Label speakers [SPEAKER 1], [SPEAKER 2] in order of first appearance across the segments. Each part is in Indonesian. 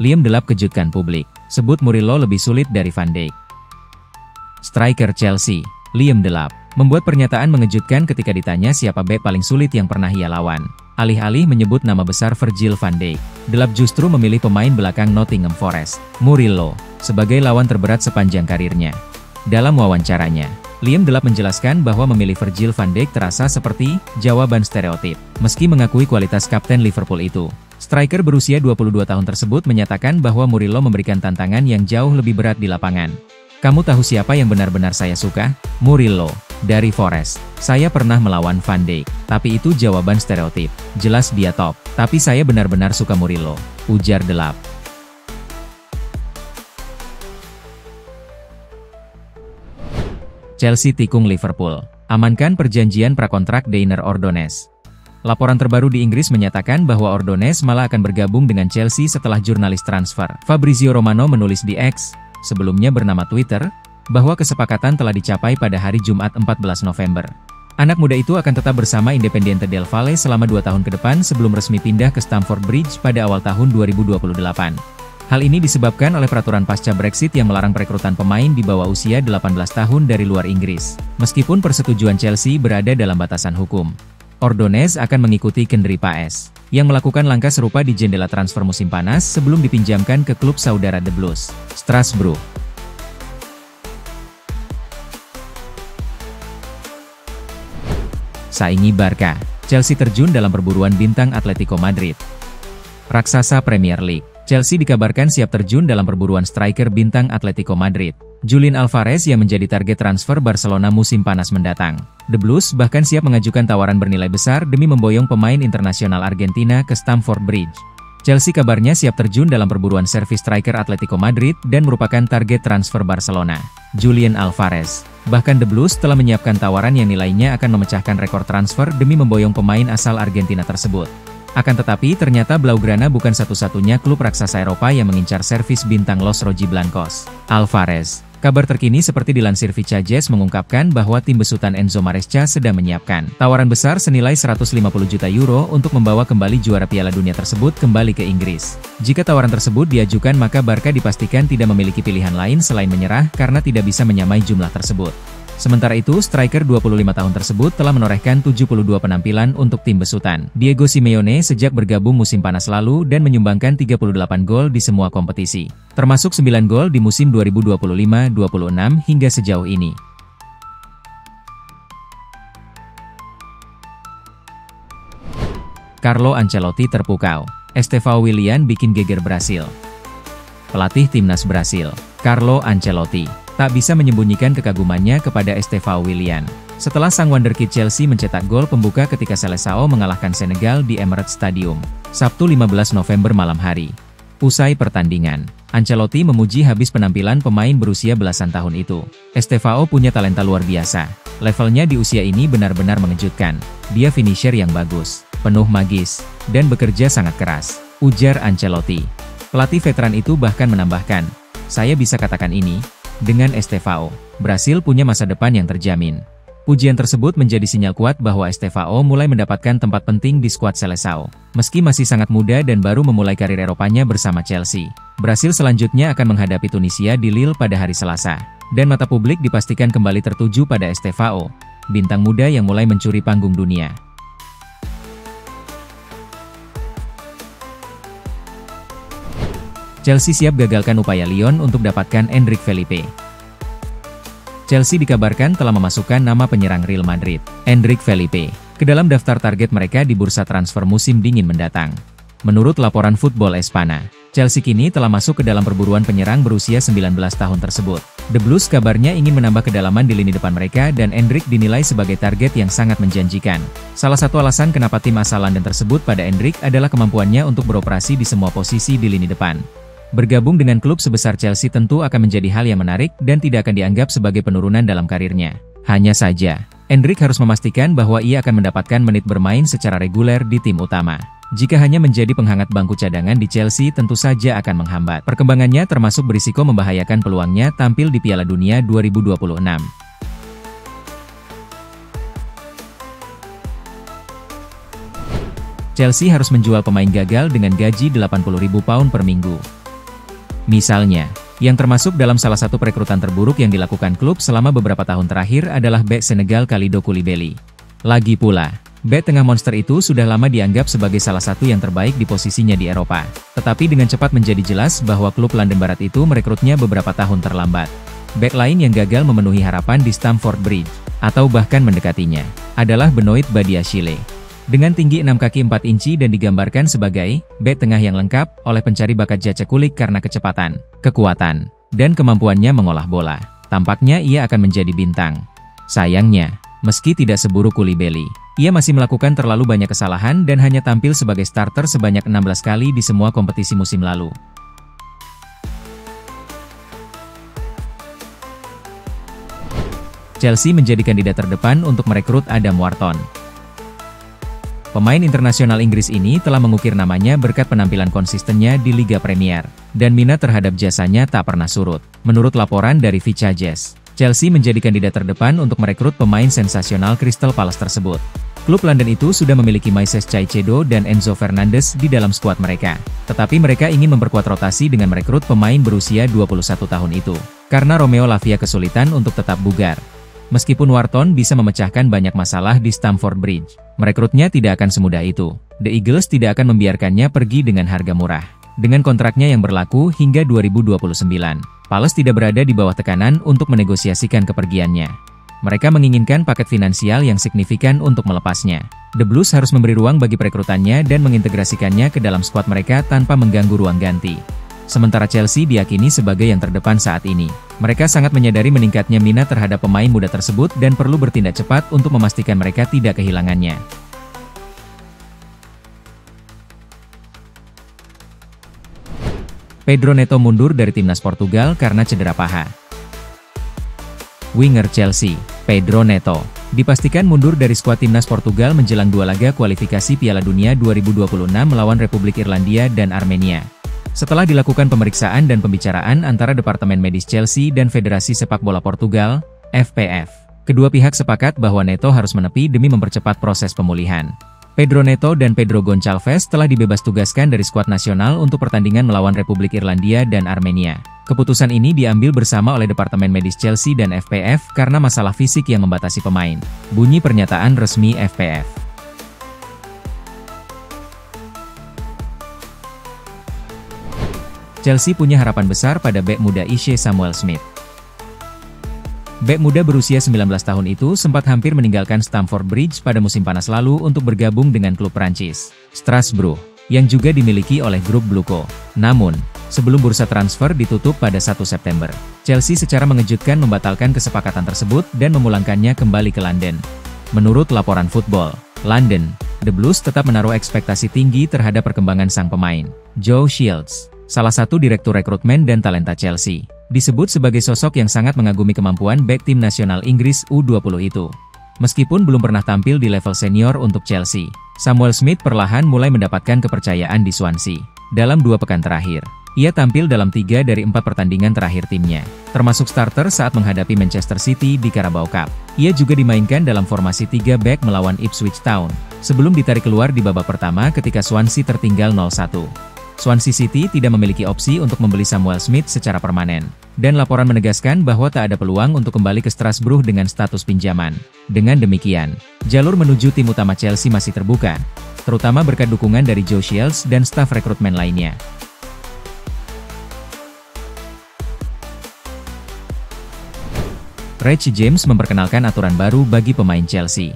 [SPEAKER 1] Liam Delap kejutkan publik, sebut Murillo lebih sulit dari Van Dijk. Striker Chelsea, Liam Delap, membuat pernyataan mengejutkan ketika ditanya siapa bek paling sulit yang pernah ia lawan. Alih-alih menyebut nama besar Virgil van Dijk, Delap justru memilih pemain belakang Nottingham Forest, Murillo, sebagai lawan terberat sepanjang karirnya. Dalam wawancaranya, Liam Delap menjelaskan bahwa memilih Virgil van Dijk terasa seperti jawaban stereotip, meski mengakui kualitas kapten Liverpool itu. Striker berusia 22 tahun tersebut menyatakan bahwa Murillo memberikan tantangan yang jauh lebih berat di lapangan. Kamu tahu siapa yang benar-benar saya suka? Murillo, dari Forest. Saya pernah melawan Van Dijk, tapi itu jawaban stereotip. Jelas dia top, tapi saya benar-benar suka Murillo, ujar Delap. Chelsea tikung Liverpool, amankan perjanjian prakontrak Deiner Ordonez. Laporan terbaru di Inggris menyatakan bahwa Ordonez malah akan bergabung dengan Chelsea setelah jurnalis transfer Fabrizio Romano menulis di X, sebelumnya bernama Twitter, bahwa kesepakatan telah dicapai pada hari Jumat 14 November. Anak muda itu akan tetap bersama Independiente del Valle selama 2 tahun ke depan sebelum resmi pindah ke Stamford Bridge pada awal tahun 2028. Hal ini disebabkan oleh peraturan pasca Brexit yang melarang perekrutan pemain di bawah usia 18 tahun dari luar Inggris, meskipun persetujuan Chelsea berada dalam batasan hukum. Ordonez akan mengikuti Kendry Paes, yang melakukan langkah serupa di jendela transfer musim panas sebelum dipinjamkan ke klub saudara The Blues, Strasbourg. Saingi Barca, Chelsea terjun dalam perburuan bintang Atletico Madrid. Raksasa Premier League, Chelsea dikabarkan siap terjun dalam perburuan striker bintang Atletico Madrid, Julian Alvarez yang menjadi target transfer Barcelona musim panas mendatang. The Blues bahkan siap mengajukan tawaran bernilai besar demi memboyong pemain internasional Argentina ke Stamford Bridge. Chelsea kabarnya siap terjun dalam perburuan servis striker Atletico Madrid dan merupakan target transfer Barcelona, Julian Alvarez. Bahkan The Blues telah menyiapkan tawaran yang nilainya akan memecahkan rekor transfer demi memboyong pemain asal Argentina tersebut. Akan tetapi ternyata Blaugrana bukan satu-satunya klub raksasa Eropa yang mengincar servis bintang Los Rojiblancos, Alvarez. Kabar terkini seperti dilansir Vicajes mengungkapkan bahwa tim besutan Enzo Maresca sedang menyiapkan tawaran besar senilai 150 juta euro untuk membawa kembali juara Piala Dunia tersebut kembali ke Inggris. Jika tawaran tersebut diajukan maka Barca dipastikan tidak memiliki pilihan lain selain menyerah karena tidak bisa menyamai jumlah tersebut. Sementara itu, striker 25 tahun tersebut telah menorehkan 72 penampilan untuk tim besutan Diego Simeone sejak bergabung musim panas lalu dan menyumbangkan 38 gol di semua kompetisi, termasuk 9 gol di musim 2025-26 hingga sejauh ini. Carlo Ancelotti terpukau, Estevão Willian bikin geger Brasil. Pelatih timnas Brasil, Carlo Ancelotti, tak bisa menyembunyikan kekagumannya kepada Estevão Willian. Setelah sang wonderkid Chelsea mencetak gol pembuka ketika Seleção mengalahkan Senegal di Emirates Stadium, Sabtu 15 November malam hari. Usai pertandingan, Ancelotti memuji habis penampilan pemain berusia belasan tahun itu. Estevão punya talenta luar biasa. Levelnya di usia ini benar-benar mengejutkan. Dia finisher yang bagus, penuh magis, dan bekerja sangat keras, ujar Ancelotti. Pelatih veteran itu bahkan menambahkan, saya bisa katakan ini, dengan Estevão, Brasil punya masa depan yang terjamin. Pujian tersebut menjadi sinyal kuat bahwa Estevão mulai mendapatkan tempat penting di skuad Seleção. Meski masih sangat muda dan baru memulai karir Eropanya bersama Chelsea, Brasil selanjutnya akan menghadapi Tunisia di Lille pada hari Selasa. Dan mata publik dipastikan kembali tertuju pada Estevão, bintang muda yang mulai mencuri panggung dunia. Chelsea siap gagalkan upaya Lyon untuk dapatkan Endrick Felipe. Chelsea dikabarkan telah memasukkan nama penyerang Real Madrid, Endrick Felipe, ke dalam daftar target mereka di bursa transfer musim dingin mendatang. Menurut laporan Football Espana, Chelsea kini telah masuk ke dalam perburuan penyerang berusia 19 tahun tersebut. The Blues kabarnya ingin menambah kedalaman di lini depan mereka dan Endrick dinilai sebagai target yang sangat menjanjikan. Salah satu alasan kenapa tim asal London tersebut pada Endrick adalah kemampuannya untuk beroperasi di semua posisi di lini depan. Bergabung dengan klub sebesar Chelsea tentu akan menjadi hal yang menarik dan tidak akan dianggap sebagai penurunan dalam karirnya. Hanya saja, Endrick harus memastikan bahwa ia akan mendapatkan menit bermain secara reguler di tim utama. Jika hanya menjadi penghangat bangku cadangan di Chelsea tentu saja akan menghambat perkembangannya termasuk berisiko membahayakan peluangnya tampil di Piala Dunia 2026. Chelsea harus menjual pemain gagal dengan gaji £80.000 per minggu. Misalnya, yang termasuk dalam salah satu perekrutan terburuk yang dilakukan klub selama beberapa tahun terakhir adalah bek Senegal Kalidou Koulibaly. Lagi pula, bek tengah monster itu sudah lama dianggap sebagai salah satu yang terbaik di posisinya di Eropa. Tetapi dengan cepat menjadi jelas bahwa klub London Barat itu merekrutnya beberapa tahun terlambat. Bek lain yang gagal memenuhi harapan di Stamford Bridge, atau bahkan mendekatinya, adalah Benoit Badiashile. Dengan tinggi 6 kaki 4 inci dan digambarkan sebagai bek tengah yang lengkap oleh pencari bakat jacek kulik karena kecepatan, kekuatan, dan kemampuannya mengolah bola. Tampaknya ia akan menjadi bintang. Sayangnya, meski tidak seburuk Koulibaly, ia masih melakukan terlalu banyak kesalahan dan hanya tampil sebagai starter sebanyak 16 kali di semua kompetisi musim lalu. Chelsea menjadi kandidat terdepan untuk merekrut Adam Wharton. Pemain internasional Inggris ini telah mengukir namanya berkat penampilan konsistennya di Liga Premier, dan minat terhadap jasanya tak pernah surut. Menurut laporan dari Vichages, Chelsea menjadi kandidat terdepan untuk merekrut pemain sensasional Crystal Palace tersebut. Klub London itu sudah memiliki Moises Caicedo dan Enzo Fernandez di dalam skuad mereka, tetapi mereka ingin memperkuat rotasi dengan merekrut pemain berusia 21 tahun itu, karena Romeo Lavia kesulitan untuk tetap bugar. Meskipun Wharton bisa memecahkan banyak masalah di Stamford Bridge, merekrutnya tidak akan semudah itu. The Eagles tidak akan membiarkannya pergi dengan harga murah. Dengan kontraknya yang berlaku hingga 2029, Palace tidak berada di bawah tekanan untuk menegosiasikan kepergiannya. Mereka menginginkan paket finansial yang signifikan untuk melepasnya. The Blues harus memberi ruang bagi perekrutannya dan mengintegrasikannya ke dalam skuad mereka tanpa mengganggu ruang ganti. Sementara Chelsea diyakini sebagai yang terdepan saat ini. Mereka sangat menyadari meningkatnya minat terhadap pemain muda tersebut dan perlu bertindak cepat untuk memastikan mereka tidak kehilangannya. Pedro Neto mundur dari timnas Portugal karena cedera paha. Winger Chelsea, Pedro Neto, dipastikan mundur dari skuad timnas Portugal menjelang 2 laga kualifikasi Piala Dunia 2026 melawan Republik Irlandia dan Armenia. Setelah dilakukan pemeriksaan dan pembicaraan antara Departemen Medis Chelsea dan Federasi Sepak Bola Portugal, FPF, kedua pihak sepakat bahwa Neto harus menepi demi mempercepat proses pemulihan. Pedro Neto dan Pedro Gonçalves telah dibebas tugaskan dari skuad nasional untuk pertandingan melawan Republik Irlandia dan Armenia. Keputusan ini diambil bersama oleh Departemen Medis Chelsea dan FPF karena masalah fisik yang membatasi pemain. Bunyi pernyataan resmi FPF. Chelsea punya harapan besar pada bek muda Ishe Samuel Smith. Bek muda berusia 19 tahun itu sempat hampir meninggalkan Stamford Bridge pada musim panas lalu untuk bergabung dengan klub Prancis, Strasbourg, yang juga dimiliki oleh grup Bluco. Namun, sebelum bursa transfer ditutup pada 1 September, Chelsea secara mengejutkan membatalkan kesepakatan tersebut dan memulangkannya kembali ke London. Menurut laporan Football London, The Blues tetap menaruh ekspektasi tinggi terhadap perkembangan sang pemain. Joe Shields, salah satu direktur rekrutmen dan talenta Chelsea, disebut sebagai sosok yang sangat mengagumi kemampuan bek tim nasional Inggris U20 itu. Meskipun belum pernah tampil di level senior untuk Chelsea, Samuel Smith perlahan mulai mendapatkan kepercayaan di Swansea. Dalam 2 pekan terakhir, ia tampil dalam 3 dari 4 pertandingan terakhir timnya, termasuk starter saat menghadapi Manchester City di Carabao Cup. Ia juga dimainkan dalam formasi 3 back melawan Ipswich Town, sebelum ditarik keluar di babak pertama ketika Swansea tertinggal 0-1. Swansea City tidak memiliki opsi untuk membeli Samuel Smith secara permanen, dan laporan menegaskan bahwa tak ada peluang untuk kembali ke Strasbourg dengan status pinjaman. Dengan demikian, jalur menuju tim utama Chelsea masih terbuka, terutama berkat dukungan dari Joe Shields dan staf rekrutmen lainnya. Reece James memperkenalkan aturan baru bagi pemain Chelsea.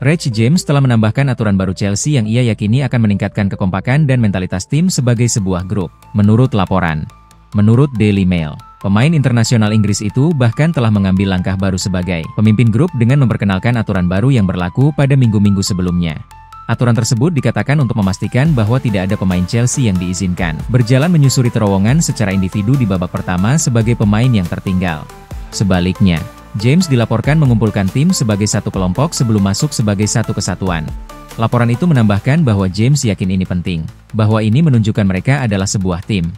[SPEAKER 1] Reece James telah menambahkan aturan baru Chelsea yang ia yakini akan meningkatkan kekompakan dan mentalitas tim sebagai sebuah grup, menurut laporan. Menurut Daily Mail, pemain internasional Inggris itu bahkan telah mengambil langkah baru sebagai pemimpin grup dengan memperkenalkan aturan baru yang berlaku pada minggu-minggu sebelumnya. Aturan tersebut dikatakan untuk memastikan bahwa tidak ada pemain Chelsea yang diizinkan berjalan menyusuri terowongan secara individu di babak pertama sebagai pemain yang tertinggal. Sebaliknya, James dilaporkan mengumpulkan tim sebagai satu kelompok sebelum masuk sebagai satu kesatuan. Laporan itu menambahkan bahwa James yakin ini penting, bahwa ini menunjukkan mereka adalah sebuah tim.